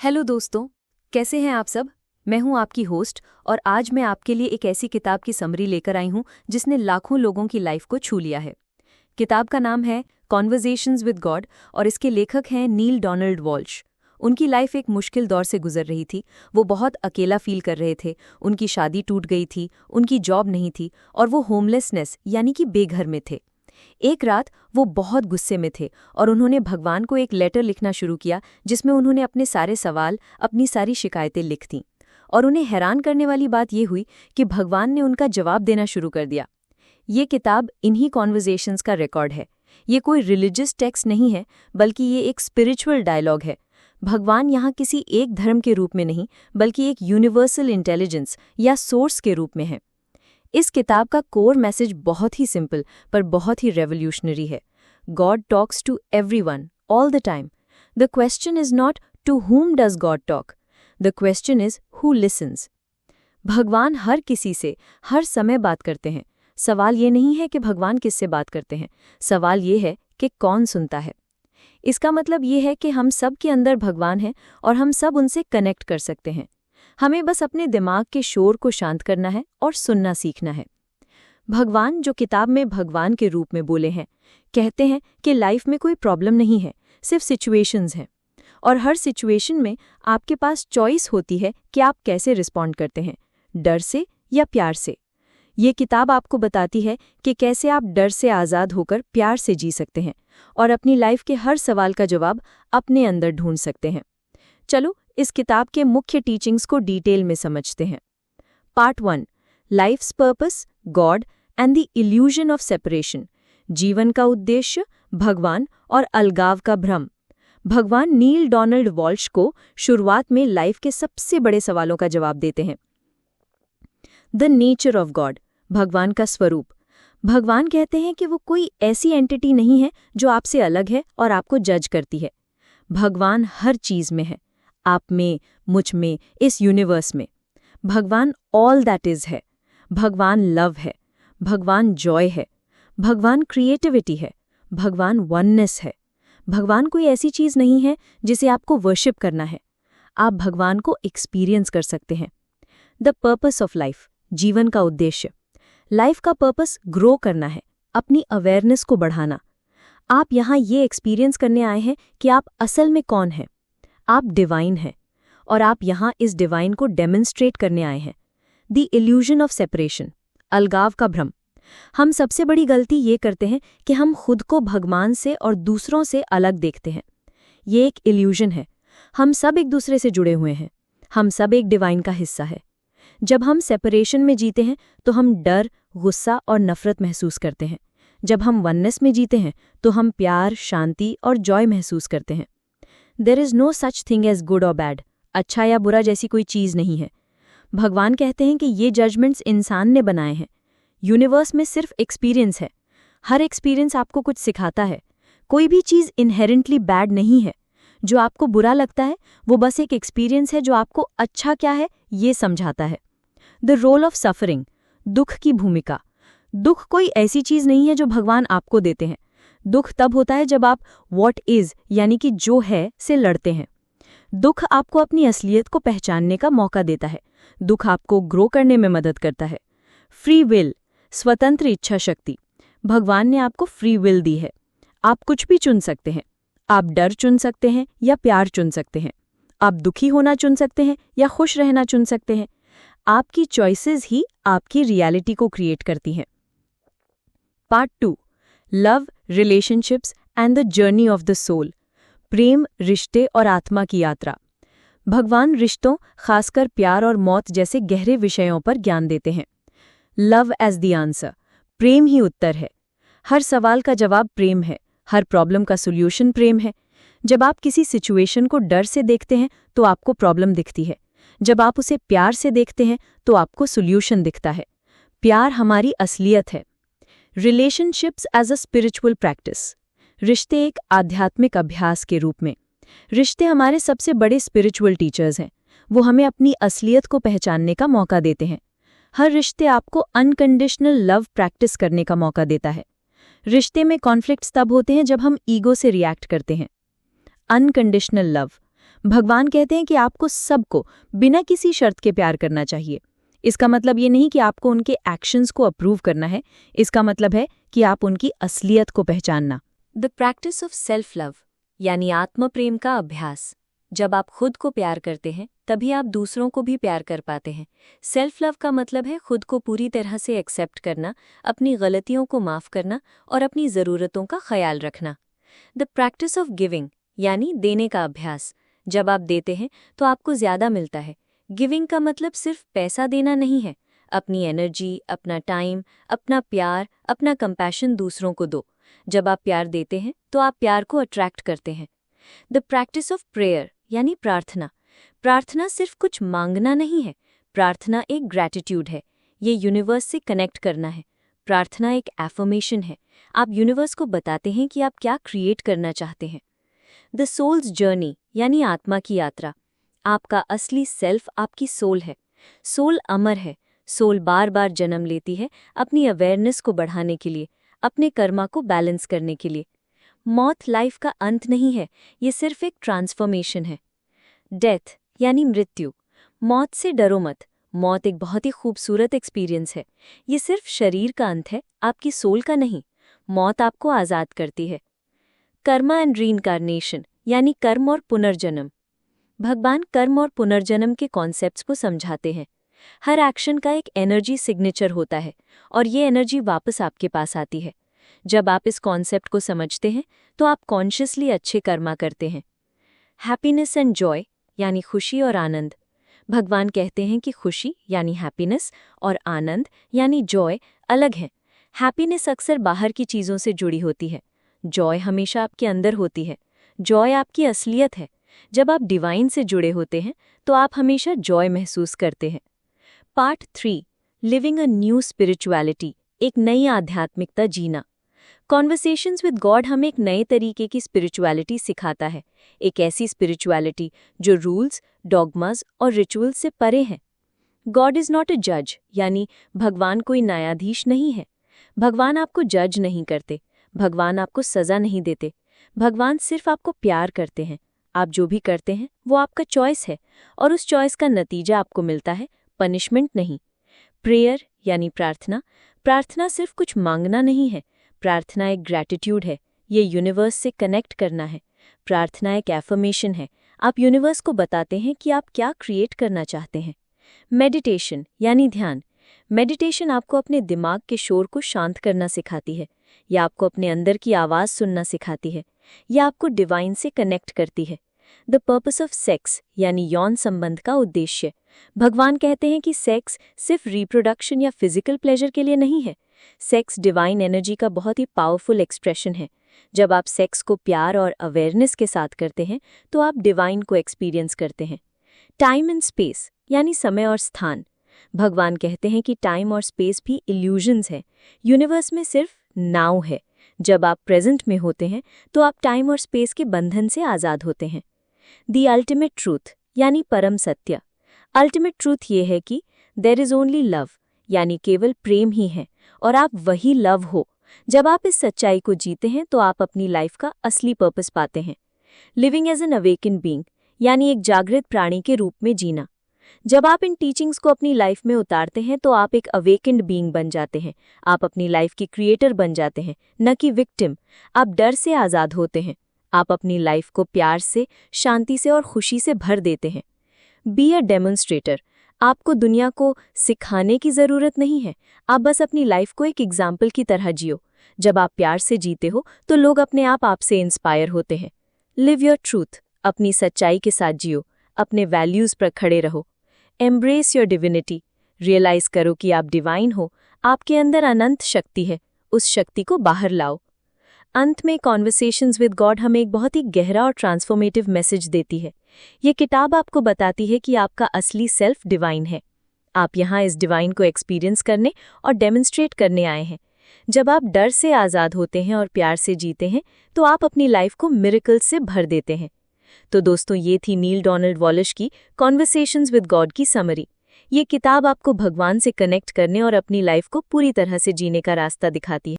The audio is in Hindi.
हेलो दोस्तों, कैसे हैं आप सब। मैं हूं आपकी होस्ट और आज मैं आपके लिए एक ऐसी किताब की समरी लेकर आई हूं जिसने लाखों लोगों की लाइफ को छू लिया है। किताब का नाम है कॉन्वर्सेशंस विद गॉड और इसके लेखक हैं नील डोनाल्ड वॉल्श। उनकी लाइफ एक मुश्किल दौर से गुजर रही थी। वो बहुत अकेला फील कर रहे थे। उनकी शादी टूट गई थी, उनकी जॉब नहीं थी और वो होमलेसनेस यानी कि बेघर में थे। एक रात वो बहुत गुस्से में थे और उन्होंने भगवान को एक लेटर लिखना शुरू किया जिसमें उन्होंने अपने सारे सवाल, अपनी सारी शिकायतें लिख दीं। और उन्हें हैरान करने वाली बात ये हुई कि भगवान ने उनका जवाब देना शुरू कर दिया। ये किताब इन्हीं कॉन्वर्सेशंस का रिकॉर्ड है। ये कोई रिलीजियस टेक्स्ट नहीं है, बल्कि ये एक स्पिरिचुअल डायलॉग है। भगवान यहाँ किसी एक धर्म के रूप में नहीं, बल्कि एक यूनिवर्सल इंटेलिजेंस या सोर्स के रूप में है। इस किताब का कोर मैसेज बहुत ही सिंपल पर बहुत ही रेवोल्यूशनरी है। God talks to everyone all the time. The question is not to whom does God talk, the question is who listens. भगवान हर किसी से हर समय बात करते हैं। सवाल ये नहीं है कि भगवान किससे बात करते हैं, सवाल ये है कि कौन सुनता है। इसका मतलब ये है कि हम सब के अंदर भगवान हैं और हम सब उनसे कनेक्ट कर सकते हैं। हमें बस अपने दिमाग के शोर को शांत करना है और सुनना सीखना है। भगवान, जो किताब में भगवान के रूप में बोले हैं, कहते हैं कि लाइफ में कोई प्रॉब्लम नहीं है, सिर्फ सिचुएशंस हैं। और हर सिचुएशन में आपके पास चॉइस होती है कि आप कैसे रिस्पॉन्ड करते हैं, डर से या प्यार से। ये किताब आपको बताती है कि कैसे आप डर से आज़ाद होकर प्यार से जी सकते हैं और अपनी लाइफ के हर सवाल का जवाब अपने अंदर ढूंढ सकते हैं। चलो इस किताब के मुख्य टीचिंग्स को डिटेल में समझते हैं। Part 1, life's purpose, God and the illusion of separation. जीवन का उद्देश्य, भगवान और अलगाव का भ्रम। भगवान नील डोनाल्ड वॉल्श को शुरुआत में लाइफ के सबसे बड़े सवालों का जवाब देते हैं। द नेचर ऑफ गॉड, भगवान का स्वरूप। भगवान कहते हैं कि वो कोई ऐसी एंटिटी नहीं है जो आपसे अलग है और आपको जज करती है। भगवान हर चीज में है, आप में, मुझ में, इस यूनिवर्स में। भगवान ऑल दैट इज है। भगवान लव है, भगवान जॉय है, भगवान क्रिएटिविटी है, भगवान वननेस है। भगवान कोई ऐसी चीज नहीं है जिसे आपको वर्शिप करना है। आप भगवान को एक्सपीरियंस कर सकते हैं। द पर्पस ऑफ लाइफ, जीवन का उद्देश्य। लाइफ का पर्पस ग्रो करना है, अपनी अवेयरनेस को बढ़ाना। आप यहाँ ये एक्सपीरियंस करने आए हैं कि आप असल में कौन हैं। आप डिवाइन हैं और आप यहाँ इस डिवाइन को डेमोन्स्ट्रेट करने आए हैं। द इल्यूजन ऑफ सेपरेशन, अलगाव का भ्रम। हम सबसे बड़ी गलती ये करते हैं कि हम खुद को भगवान से और दूसरों से अलग देखते हैं। ये एक इल्यूजन है। हम सब एक दूसरे से जुड़े हुए हैं। हम सब एक डिवाइन का हिस्सा है। जब हम सेपरेशन में जीते हैं तो हम डर, गुस्सा और नफरत महसूस करते हैं। जब हम वननेस में जीते हैं तो हम प्यार, शांति और जॉय महसूस करते हैं। There is no such thing as good और बैड। अच्छा या बुरा जैसी कोई चीज़ नहीं है। भगवान कहते हैं कि ये जजमेंट्स इंसान ने बनाए हैं। यूनिवर्स में सिर्फ एक्सपीरियंस है। हर एक्सपीरियंस आपको कुछ सिखाता है। कोई भी चीज़ इनहेरेंटली बैड नहीं है। जो आपको बुरा लगता है वो बस एक एक्सपीरियंस है जो आपको अच्छा क्या है ये समझाता है। द रोल ऑफ सफरिंग, दुख की भूमिका। दुख कोई ऐसी चीज़ नहीं है जो भगवान आपको देते हैं। दुख तब होता है जब आप व्हाट इज यानी कि जो है से लड़ते हैं। दुख आपको अपनी असलियत को पहचानने का मौका देता है। दुख आपको ग्रो करने में मदद करता है। फ्री विल, स्वतंत्र इच्छा शक्ति। भगवान ने आपको फ्री विल दी है। आप कुछ भी चुन सकते हैं। आप डर चुन सकते हैं या प्यार चुन सकते हैं। आप दुखी होना चुन सकते हैं या खुश रहना चुन सकते हैं। आपकी चॉइसेस ही आपकी रियलिटी को क्रिएट करती हैं। Part 2, love, relationships and the journey of the soul. प्रेम, रिश्ते और आत्मा की यात्रा। भगवान रिश्तों, खासकर प्यार और मौत जैसे गहरे विषयों पर ज्ञान देते हैं। लव एज द आंसर, प्रेम ही उत्तर है। हर सवाल का जवाब प्रेम है। हर प्रॉब्लम का सोल्यूशन प्रेम है। जब आप किसी सिचुएशन को डर से देखते हैं तो आपको प्रॉब्लम दिखती है। जब आप उसे प्यार से देखते हैं तो आपको सोल्यूशन दिखता है। प्यार हमारी असलियत है। Relationships as a spiritual practice, रिश्ते एक आध्यात्मिक अभ्यास के रूप में। रिश्ते हमारे सबसे बड़े स्पिरिचुअल टीचर्स हैं। वो हमें अपनी असलियत को पहचानने का मौका देते हैं। हर रिश्ते आपको अनकंडीशनल लव प्रैक्टिस करने का मौका देता है। रिश्ते में कॉन्फ्लिक्ट्स तब होते हैं जब हम ईगो से रिएक्ट करते हैं। अनकंडीशनल लव, भगवान कहते हैं कि आपको सबको बिना किसी शर्त के प्यार करना चाहिए। इसका मतलब ये नहीं कि आपको उनके एक्शंस को अप्रूव करना है, इसका मतलब है कि आप उनकी असलियत को पहचानना। The practice of self love यानी आत्म प्रेम का अभ्यास। जब आप खुद को प्यार करते हैं तभी आप दूसरों को भी प्यार कर पाते हैं। सेल्फ लव का मतलब है खुद को पूरी तरह से एक्सेप्ट करना, अपनी गलतियों को माफ़ करना और अपनी ज़रूरतों का ख्याल रखना। द प्रैक्टिस ऑफ गिविंग यानी देने का अभ्यास। जब आप देते हैं तो आपको ज़्यादा मिलता है। गिविंग का मतलब सिर्फ पैसा देना नहीं है, अपनी एनर्जी, अपना टाइम, अपना प्यार, अपना कंपैशन दूसरों को दो। जब आप प्यार देते हैं तो आप प्यार को अट्रैक्ट करते हैं। द प्रैक्टिस ऑफ प्रेयर यानी प्रार्थना। प्रार्थना सिर्फ कुछ मांगना नहीं है, प्रार्थना एक ग्रैटिट्यूड है। ये यूनिवर्स से कनेक्ट करना है। प्रार्थना एक एफर्मेशन है। आप यूनिवर्स को बताते हैं कि आप क्या क्रिएट करना चाहते हैं। द सोल्स जर्नी यानी आत्मा की यात्रा। आपका असली सेल्फ आपकी सोल है। सोल अमर है। सोल बार बार जन्म लेती है अपनी अवेयरनेस को बढ़ाने के लिए, अपने कर्मा को बैलेंस करने के लिए। मौत लाइफ का अंत नहीं है, ये सिर्फ एक ट्रांसफॉर्मेशन है। डेथ यानी मृत्यु। मौत से डरो मत। मौत एक बहुत ही खूबसूरत एक्सपीरियंस है। ये सिर्फ शरीर का अंत है, आपकी सोल का नहीं। मौत आपको आज़ाद करती है। कर्मा एंड रीइंकार्नेशन यानी कर्म और पुनर्जन्म। भगवान कर्म और पुनर्जन्म के कॉन्सेप्ट्स को समझाते हैं। हर एक्शन का एक एनर्जी सिग्नेचर होता है और ये एनर्जी वापस आपके पास आती है। जब आप इस कॉन्सेप्ट को समझते हैं तो आप कॉन्शियसली अच्छे कर्मा करते हैं। हैप्पीनेस एंड जॉय यानी खुशी और आनंद। भगवान कहते हैं कि खुशी यानी हैप्पीनेस और आनंद यानी जॉय अलग हैं। हैप्पीनेस अक्सर बाहर की चीज़ों से जुड़ी होती है, जॉय हमेशा आपके अंदर होती है। जॉय आपकी असलियत है। जब आप डिवाइन से जुड़े होते हैं तो आप हमेशा जॉय महसूस करते हैं। Part 3 living a new spirituality, एक नई आध्यात्मिकता जीना। कॉन्वर्सेशंस विद गॉड हमें एक नए तरीके की स्पिरिचुअलिटी सिखाता है, एक ऐसी स्पिरिचुअलिटी जो रूल्स, डॉगमास और रिचुअल्स से परे है। गॉड इज़ नॉट अ जज यानी भगवान कोई न्यायाधीश नहीं है। भगवान आपको जज नहीं करते, भगवान आपको सज़ा नहीं देते। भगवान सिर्फ आपको प्यार करते हैं। आप जो भी करते हैं वो आपका चॉइस है और उस चॉइस का नतीजा आपको मिलता है, पनिशमेंट नहीं। प्रेयर यानी प्रार्थना। प्रार्थना सिर्फ कुछ मांगना नहीं है, प्रार्थना एक ग्रैटिट्यूड है। ये यूनिवर्स से कनेक्ट करना है। प्रार्थना एक एफर्मेशन है। आप यूनिवर्स को बताते हैं कि आप क्या क्रिएट करना चाहते हैं। मेडिटेशन यानी ध्यान। मेडिटेशन आपको अपने दिमाग के शोर को शांत करना सिखाती है, या आपको अपने अंदर की आवाज़ सुनना सिखाती है, या आपको डिवाइन से कनेक्ट करती है। द पर्पस ऑफ सेक्स यानी यौन संबंध का उद्देश्य। भगवान कहते हैं कि सेक्स सिर्फ रिप्रोडक्शन या फिजिकल प्लेजर के लिए नहीं है। सेक्स डिवाइन एनर्जी का बहुत ही पावरफुल एक्सप्रेशन है। जब आप सेक्स को प्यार और अवेयरनेस के साथ करते हैं तो आप डिवाइन को एक्सपीरियंस करते हैं। टाइम एंड स्पेस यानी समय और स्थान। भगवान कहते हैं कि टाइम और स्पेस भी इल्यूजन्स हैं। यूनिवर्स में सिर्फ नाउ है। जब आप प्रेजेंट में होते हैं तो आप टाइम और स्पेस के बंधन से आज़ाद होते हैं। द अल्टीमेट ट्रूथ यानी परम सत्य। अल्टीमेट ट्रूथ ये है कि देयर इज ओनली लव यानी केवल प्रेम ही है और आप वही लव हो। जब आप इस सच्चाई को जीते हैं तो आप अपनी लाइफ का असली पर्पस पाते हैं। Living as an awaken being यानी एक जागृत प्राणी के रूप में जीना। जब आप इन टीचिंग्स को अपनी लाइफ में उतारते हैं तो आप एक अवेकेंड बीइंग बन जाते हैं। आप अपनी लाइफ की क्रिएटर बन जाते हैं, न कि विक्टिम। आप डर से आज़ाद होते हैं। आप अपनी लाइफ को प्यार से, शांति से और खुशी से भर देते हैं। Be a demonstrator. आपको दुनिया को सिखाने की ज़रूरत नहीं है, आप बस अपनी लाइफ को एक एग्जाम्पल की तरह जियो। जब आप प्यार से जीते हो तो लोग अपने आप आपसे इंस्पायर होते हैं। Live your truth. अपनी सच्चाई के साथ जियो, अपने वैल्यूज़ पर खड़े रहो। Embrace your divinity. रियलाइज करो कि आप डिवाइन हो, आपके अंदर अनंत शक्ति है, उस शक्ति को बाहर लाओ। अंत में कॉन्वर्सेशंस विद गॉड हमें एक बहुत ही गहरा और ट्रांसफॉर्मेटिव मैसेज देती है। ये किताब आपको बताती है कि आपका असली सेल्फ डिवाइन है। आप यहाँ इस डिवाइन को एक्सपीरियंस करने और डेमोन्स्ट्रेट करने आए हैं। जब आप डर से आज़ाद होते हैं और प्यार से जीते हैं तो आप अपनी लाइफ को मिरेकल्स से भर देते हैं। तो दोस्तों, ये थी नील डोनाल्ड वॉलिश की कॉन्वर्सेशंस विद गॉड की समरी। ये किताब आपको भगवान से कनेक्ट करने और अपनी लाइफ को पूरी तरह से जीने का रास्ता दिखाती है।